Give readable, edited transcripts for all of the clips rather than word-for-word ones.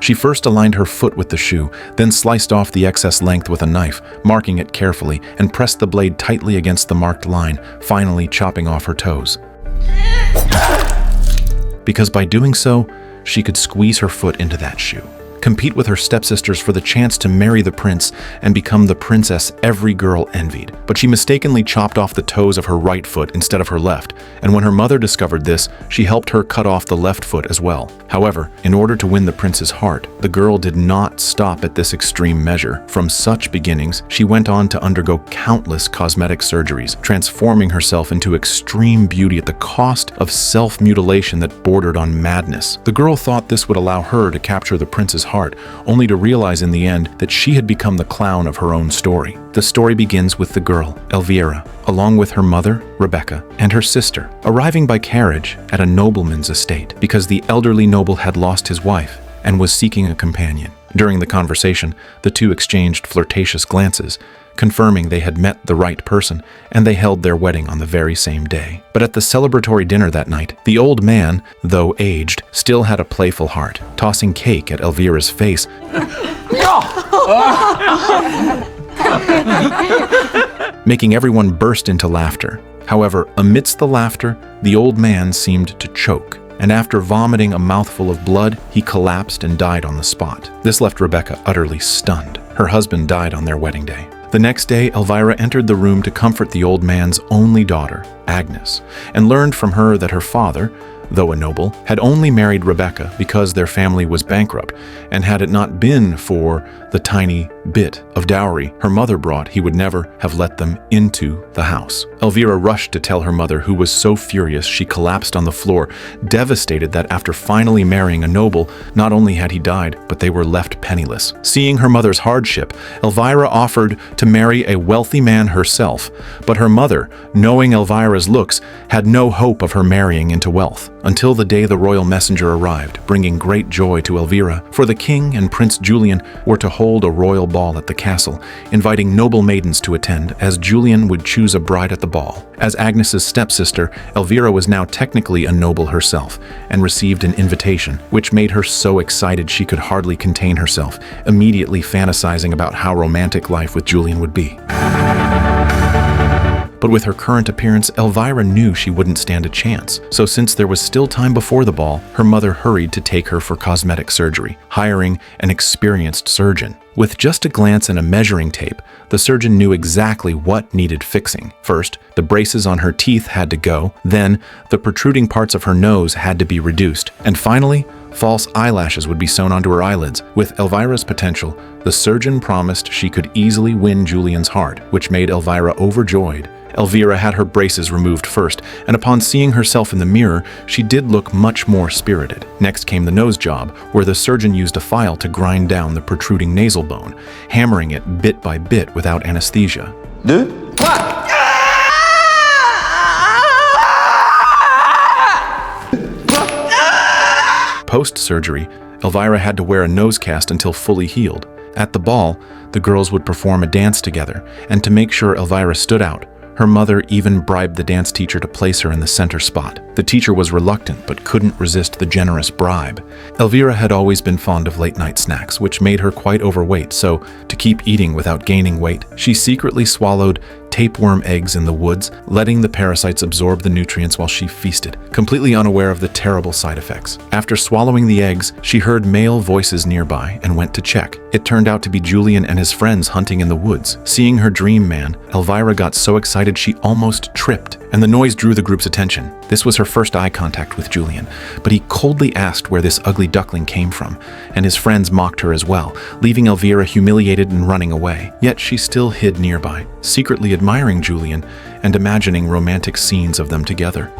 She first aligned her foot with the shoe, then sliced off the excess length with a knife, marking it carefully, and pressed the blade tightly against the marked line, finally chopping off her toes. Because by doing so, she could squeeze her foot into that shoe, compete with her stepsisters for the chance to marry the prince and become the princess every girl envied. But she mistakenly chopped off the toes of her right foot instead of her left, and when her mother discovered this, she helped her cut off the left foot as well. However, in order to win the prince's heart, the girl did not stop at this extreme measure. From such beginnings, she went on to undergo countless cosmetic surgeries, transforming herself into extreme beauty at the cost of self-mutilation that bordered on madness. The girl thought this would allow her to capture the prince's heart, only to realize in the end that she had become the clown of her own story. The story begins with the girl, Elvira, along with her mother, Rebecca, and her sister, arriving by carriage at a nobleman's estate because the elderly noble had lost his wife and was seeking a companion. During the conversation, the two exchanged flirtatious glances, confirming they had met the right person, and they held their wedding on the very same day. But at the celebratory dinner that night, the old man, though aged, still had a playful heart, tossing cake at Elvira's face, making everyone burst into laughter. However, amidst the laughter, the old man seemed to choke, and after vomiting a mouthful of blood, he collapsed and died on the spot. This left Rebecca utterly stunned. Her husband died on their wedding day. The next day, Elvira entered the room to comfort the old man's only daughter, Agnes, and learned from her that her father, though a noble, had only married Rebecca because their family was bankrupt, and had it not been for the tiny bit of dowry her mother brought, he would never have let them into the house. Elvira rushed to tell her mother, who was so furious she collapsed on the floor, devastated that after finally marrying a noble, not only had he died, but they were left penniless. Seeing her mother's hardship, Elvira offered to marry a wealthy man herself, but her mother, knowing Elvira's looks, had no hope of her marrying into wealth, until the day the royal messenger arrived, bringing great joy to Elvira, for the king and Prince Julian were to hold a royal ball at the castle, inviting noble maidens to attend, as Julian would choose a bride at the ball. As Agnes's stepsister, Elvira was now technically a noble herself, and received an invitation, which made her so excited she could hardly contain herself, immediately fantasizing about how romantic life with Julian would be. But with her current appearance, Elvira knew she wouldn't stand a chance. So since there was still time before the ball, her mother hurried to take her for cosmetic surgery, hiring an experienced surgeon. With just a glance and a measuring tape, the surgeon knew exactly what needed fixing. First, the braces on her teeth had to go, then the protruding parts of her nose had to be reduced, and finally, false eyelashes would be sewn onto her eyelids. With Elvira's potential, the surgeon promised she could easily win Julian's heart, which made Elvira overjoyed. Elvira had her braces removed first, and upon seeing herself in the mirror, she did look much more spirited. Next came the nose job, where the surgeon used a file to grind down the protruding nasal bone, hammering it bit by bit without anesthesia. Post-surgery, Elvira had to wear a nose cast until fully healed. At the ball, the girls would perform a dance together, and to make sure Elvira stood out, her mother even bribed the dance teacher to place her in the center spot. The teacher was reluctant but couldn't resist the generous bribe. Elvira had always been fond of late-night snacks, which made her quite overweight, so to keep eating without gaining weight, she secretly swallowed tapeworm eggs in the woods, letting the parasites absorb the nutrients while she feasted, completely unaware of the terrible side effects. After swallowing the eggs, she heard male voices nearby and went to check. It turned out to be Julian and his friends hunting in the woods. Seeing her dream man, Elvira got so excited she almost tripped, and the noise drew the group's attention. This was her first eye contact with Julian, but he coldly asked where this ugly duckling came from, and his friends mocked her as well, leaving Elvira humiliated and running away. Yet she still hid nearby, secretly admiring Julian and imagining romantic scenes of them together.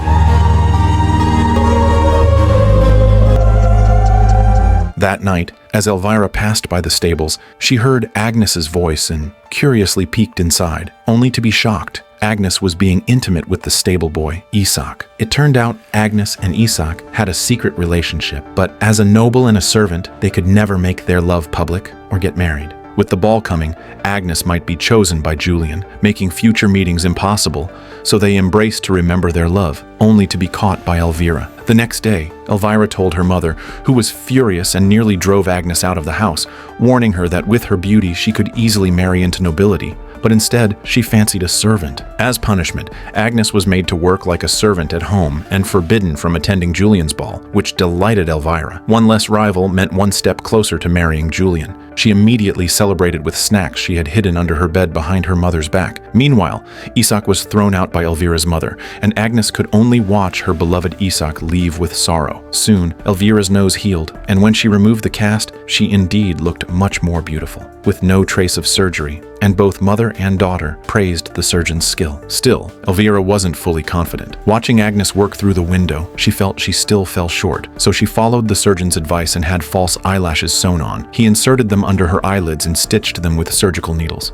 That night, as Elvira passed by the stables, she heard Agnes's voice and curiously peeked inside, only to be shocked. Agnes was being intimate with the stable boy, Isak. It turned out Agnes and Isak had a secret relationship, but as a noble and a servant, they could never make their love public or get married. With the ball coming, Agnes might be chosen by Julian, making future meetings impossible, so they embraced to remember their love, only to be caught by Elvira. The next day, Elvira told her mother, who was furious and nearly drove Agnes out of the house, warning her that with her beauty she could easily marry into nobility. But instead, she fancied a servant. As punishment, Agnes was made to work like a servant at home and forbidden from attending Julian's ball, which delighted Elvira. One less rival meant one step closer to marrying Julian. She immediately celebrated with snacks she had hidden under her bed behind her mother's back. Meanwhile, Isak was thrown out by Elvira's mother, and Agnes could only watch her beloved Isak leave with sorrow. Soon, Elvira's nose healed, and when she removed the cast, she indeed looked much more beautiful, with no trace of surgery, and both mother and daughter praised the surgeon's skill. Still, Elvira wasn't fully confident. Watching Agnes work through the window, she felt she still fell short, so she followed the surgeon's advice and had false eyelashes sewn on. He inserted them under her eyelids and stitched them with surgical needles.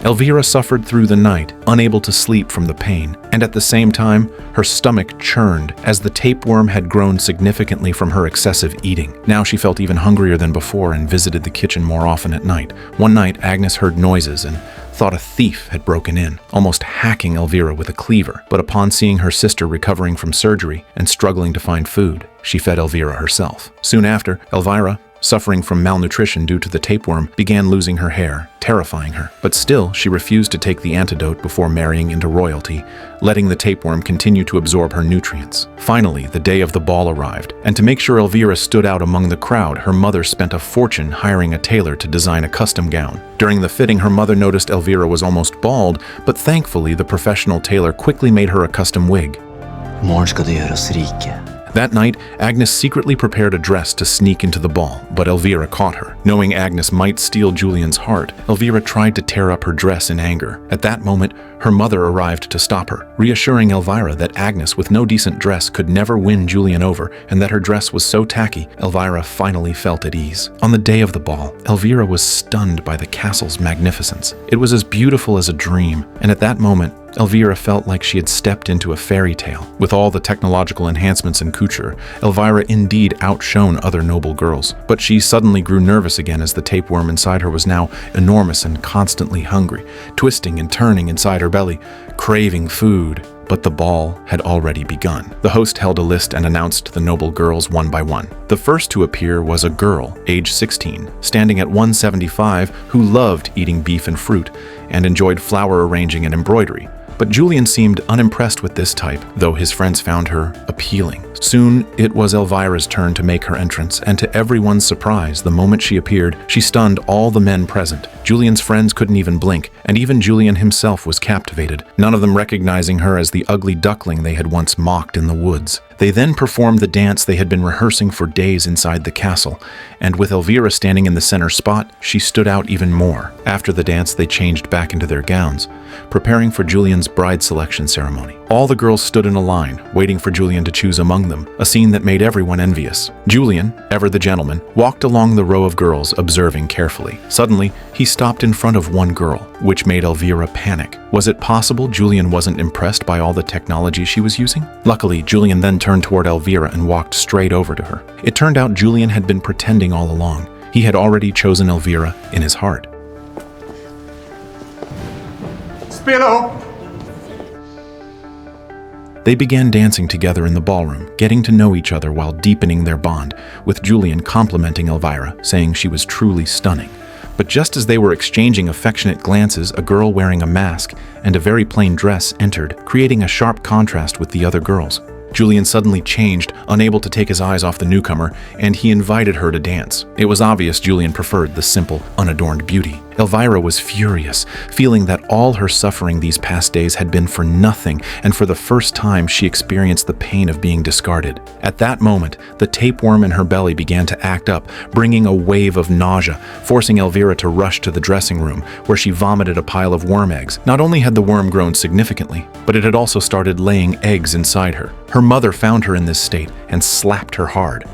Elvira suffered through the night, unable to sleep from the pain, and at the same time, her stomach churned as the tapeworm had grown significantly from her excessive eating. Now she felt even hungrier than before and visited the kitchen more often at night. One night, Agnes heard noises and thought a thief had broken in, almost hacking Elvira with a cleaver. But upon seeing her sister recovering from surgery and struggling to find food, she fed Elvira herself. Soon after, Elvira, suffering from malnutrition due to the tapeworm, began losing her hair, terrifying her. But still, she refused to take the antidote before marrying into royalty, letting the tapeworm continue to absorb her nutrients. Finally, the day of the ball arrived, and to make sure Elvira stood out among the crowd, her mother spent a fortune hiring a tailor to design a custom gown. During the fitting, her mother noticed Elvira was almost bald, but thankfully the professional tailor quickly made her a custom wig. Imorgon ska du göra oss rika. That night, Agnes secretly prepared a dress to sneak into the ball, but Elvira caught her. Knowing Agnes might steal Julian's heart, Elvira tried to tear up her dress in anger. At that moment, her mother arrived to stop her, reassuring Elvira that Agnes with no decent dress could never win Julian over, and that her dress was so tacky, Elvira finally felt at ease. On the day of the ball, Elvira was stunned by the castle's magnificence. It was as beautiful as a dream, and at that moment, Elvira felt like she had stepped into a fairy tale. With all the technological enhancements in couture, Elvira indeed outshone other noble girls. But she suddenly grew nervous again as the tapeworm inside her was now enormous and constantly hungry, twisting and turning inside her belly, craving food. But the ball had already begun. The host held a list and announced the noble girls one by one. The first to appear was a girl, age 16, standing at 175, who loved eating beef and fruit and enjoyed flower arranging and embroidery. But Julian seemed unimpressed with this type, though his friends found her appealing. Soon, it was Elvira's turn to make her entrance, and to everyone's surprise, the moment she appeared, she stunned all the men present. Julian's friends couldn't even blink, and even Julian himself was captivated, none of them recognizing her as the ugly duckling they had once mocked in the woods. They then performed the dance they had been rehearsing for days inside the castle, and with Elvira standing in the center spot, she stood out even more. After the dance, they changed back into their gowns, preparing for Julian's bride selection ceremony. All the girls stood in a line, waiting for Julian to choose among them, a scene that made everyone envious. Julian, ever the gentleman, walked along the row of girls, observing carefully. Suddenly, he stopped in front of one girl, which made Elvira panic. Was it possible Julian wasn't impressed by all the technology she was using? Luckily, Julian then turned toward Elvira and walked straight over to her. It turned out Julian had been pretending all along. He had already chosen Elvira in his heart. Spela upp! They began dancing together in the ballroom, getting to know each other while deepening their bond, with Julian complimenting Elvira, saying she was truly stunning. But just as they were exchanging affectionate glances, a girl wearing a mask and a very plain dress entered, creating a sharp contrast with the other girls. Julian suddenly changed, unable to take his eyes off the newcomer, and he invited her to dance. It was obvious Julian preferred the simple, unadorned beauty. Elvira was furious, feeling that all her suffering these past days had been for nothing, and for the first time she experienced the pain of being discarded. At that moment, the tapeworm in her belly began to act up, bringing a wave of nausea, forcing Elvira to rush to the dressing room, where she vomited a pile of worm eggs. Not only had the worm grown significantly, but it had also started laying eggs inside her. Her mother found her in this state and slapped her hard,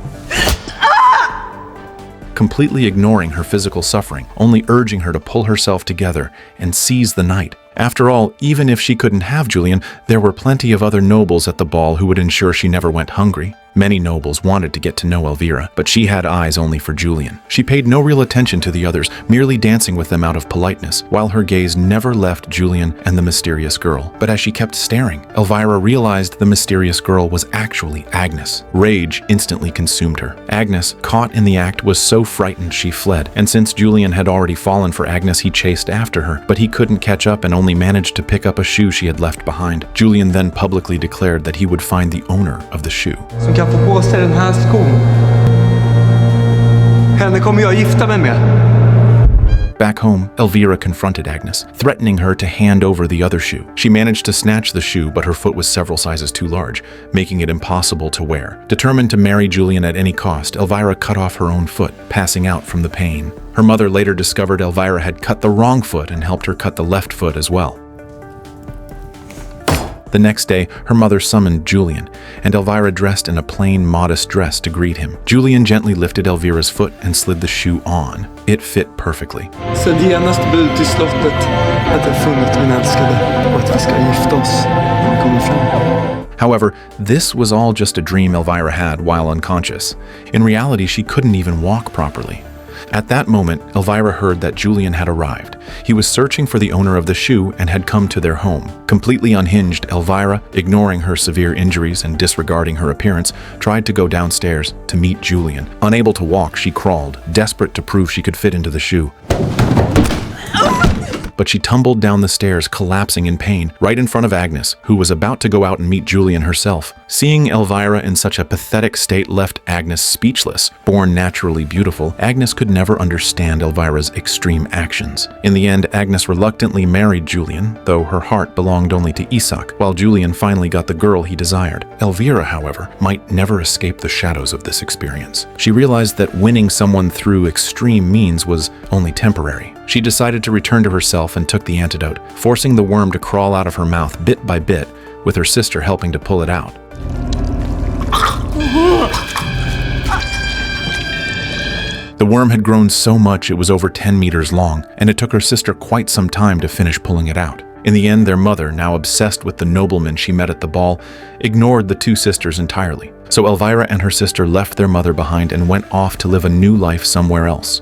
completely ignoring her physical suffering, only urging her to pull herself together and seize the night. After all, even if she couldn't have Julian, there were plenty of other nobles at the ball who would ensure she never went hungry. Many nobles wanted to get to know Elvira, but she had eyes only for Julian. She paid no real attention to the others, merely dancing with them out of politeness, while her gaze never left Julian and the mysterious girl. But as she kept staring, Elvira realized the mysterious girl was actually Agnes. Rage instantly consumed her. Agnes, caught in the act, was so frightened she fled, and since Julian had already fallen for Agnes, he chased after her, but he couldn't catch up and only managed to pick up a shoe she had left behind. Julian then publicly declared that he would find the owner of the shoe. Som kan få på sig den här skon. Henne kommer jag gifta mig med. Back home, Elvira confronted Agnes, threatening her to hand over the other shoe. She managed to snatch the shoe, but her foot was several sizes too large, making it impossible to wear. Determined to marry Julian at any cost, Elvira cut off her own foot, passing out from the pain. Her mother later discovered Elvira had cut the wrong foot and helped her cut the left foot as well. The next day, her mother summoned Julian, and Elvira dressed in a plain, modest dress to greet him. Julian gently lifted Elvira's foot and slid the shoe on. It fit perfectly. Sänd genast bud till slottet att jag funnit min älskade och att vi ska gifta oss när vi kommer fram. However, this was all just a dream Elvira had while unconscious. In reality, she couldn't even walk properly. At that moment, Elvira heard that Julian had arrived. He was searching for the owner of the shoe and had come to their home. Completely unhinged, Elvira, ignoring her severe injuries and disregarding her appearance, tried to go downstairs to meet Julian. Unable to walk, she crawled, desperate to prove she could fit into the shoe. But she tumbled down the stairs, collapsing in pain, right in front of Agnes, who was about to go out and meet Julian herself. Seeing Elvira in such a pathetic state left Agnes speechless. Born naturally beautiful, Agnes could never understand Elvira's extreme actions. In the end, Agnes reluctantly married Julian, though her heart belonged only to Isak, while Julian finally got the girl he desired. Elvira, however, might never escape the shadows of this experience. She realized that winning someone through extreme means was only temporary. She decided to return to herself and took the antidote, forcing the worm to crawl out of her mouth bit by bit, with her sister helping to pull it out. The worm had grown so much it was over 10 meters long, and it took her sister quite some time to finish pulling it out. In the end, their mother, now obsessed with the nobleman she met at the ball, ignored the two sisters entirely. So Elvira and her sister left their mother behind and went off to live a new life somewhere else.